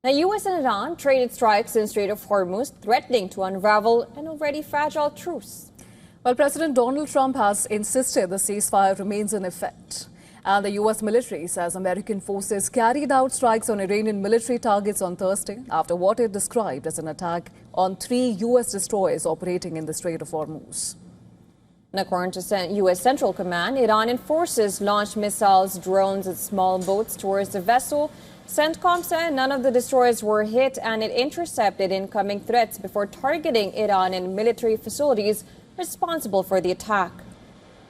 Now, US and Iran traded strikes in Strait of Hormuz, threatening to unravel an already fragile truce. Well, President Donald Trump has insisted the ceasefire remains in effect. And the U.S. military says American forces carried out strikes on Iranian military targets on Thursday after what it described as an attack on 3 U.S. destroyers operating in the Strait of Hormuz. And according to U.S. Central Command, Iranian forces launched missiles, drones, and small boats towards the vessel. CENTCOM said none of the destroyers were hit and it intercepted incoming threats before targeting Iranian military facilities responsible for the attack.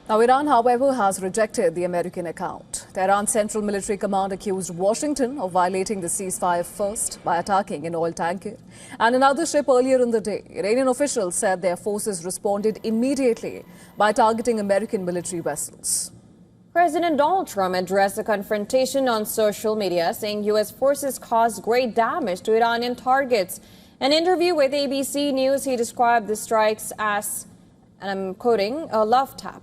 Now, Iran, however, has rejected the American account. Tehran's Central Military Command accused Washington of violating the ceasefire first by attacking an oil tanker and another ship earlier in the day. Iranian officials said their forces responded immediately by targeting American military vessels. President Donald Trump addressed the confrontation on social media, saying U.S. forces caused great damage to Iranian targets. In an interview with ABC News, he described the strikes as, and I'm quoting, a love tap.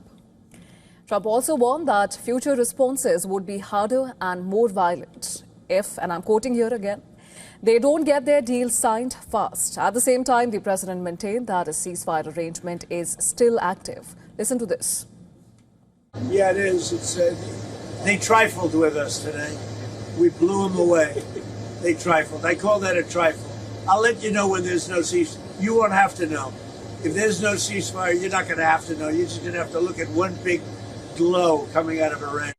Trump also warned that future responses would be harder and more violent if, and I'm quoting here again, they don't get their deal signed fast. At the same time, the president maintained that a ceasefire arrangement is still active. Listen to this. Yeah, it is. They trifled with us today. We blew them away. They trifled. I call that a trifle. I'll let you know when there's no ceasefire. You won't have to know. If there's no ceasefire, you're not going to have to know. You're just going to have to look at one big glow coming out of Iran.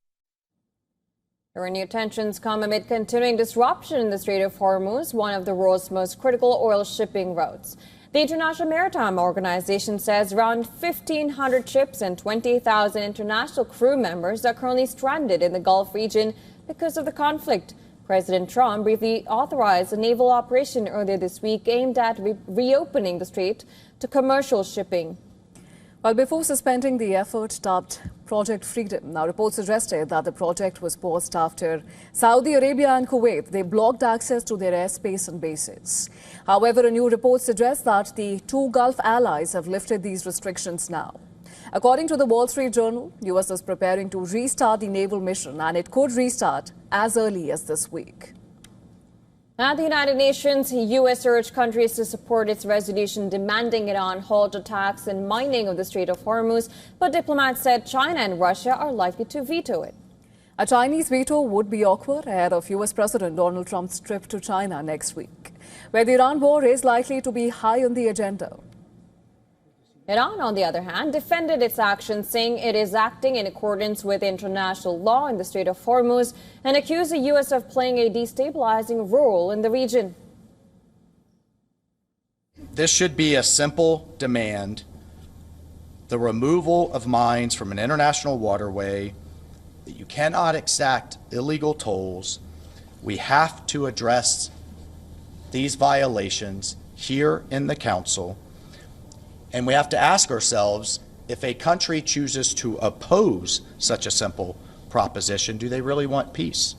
The renewed tensions come amid continuing disruption in the Strait of Hormuz, one of the world's most critical oil shipping routes. The International Maritime Organization says around 1,500 ships and 20,000 international crew members are currently stranded in the Gulf region because of the conflict. President Trump briefly authorized a naval operation earlier this week aimed at reopening the strait to commercial shipping. Well, before suspending the effort dubbed Project Freedom, now reports suggested that the project was paused after Saudi Arabia and Kuwait, they blocked access to their airspace and bases. However, a new report suggests that the two Gulf allies have lifted these restrictions now. According to the Wall Street Journal, U.S. is preparing to restart the naval mission, and it could restart as early as this week. At the United Nations, the U.S. urged countries to support its resolution demanding Iran halt attacks and mining of the Strait of Hormuz, but diplomats said China and Russia are likely to veto it. A Chinese veto would be awkward ahead of U.S. President Donald Trump's trip to China next week, where the Iran war is likely to be high on the agenda. Iran, on the other hand, defended its actions, saying it is acting in accordance with international law in the Strait of Hormuz and accused the U.S. of playing a destabilizing role in the region. This should be a simple demand: the removal of mines from an international waterway, that you cannot exact illegal tolls. We have to address these violations here in the Council. And we have to ask ourselves, if a country chooses to oppose such a simple proposition, do they really want peace?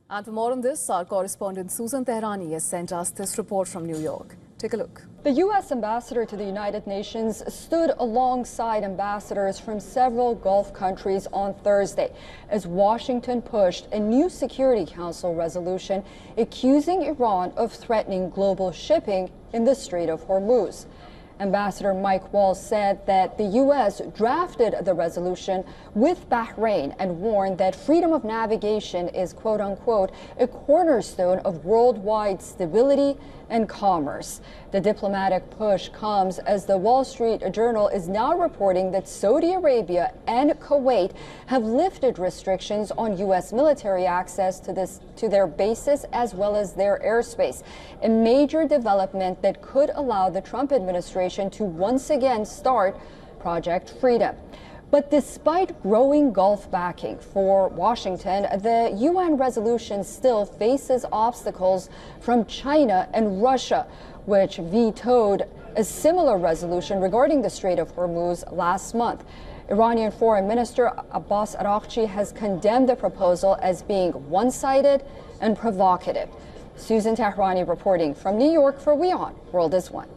And for more on this, our correspondent Susan Tehrani has sent us this report from New York. Take a look. The U.S. ambassador to the United Nations stood alongside ambassadors from several Gulf countries on Thursday as Washington pushed a new Security Council resolution accusing Iran of threatening global shipping in the Strait of Hormuz. Ambassador Mike Waltz said that the U.S. drafted the resolution with Bahrain and warned that freedom of navigation is, quote unquote, a cornerstone of worldwide stability and commerce. The diplomatic push comes as the Wall Street Journal is now reporting that Saudi Arabia and Kuwait have lifted restrictions on U.S. military access to their bases as well as their airspace, a major development that could allow the Trump administration to once again start Project Freedom. But despite growing Gulf backing for Washington, the UN resolution still faces obstacles from China and Russia, which vetoed a similar resolution regarding the Strait of Hormuz last month. Iranian Foreign Minister Abbas Araghchi has condemned the proposal as being one-sided and provocative. Susan Tehrani reporting from New York for WION World is One.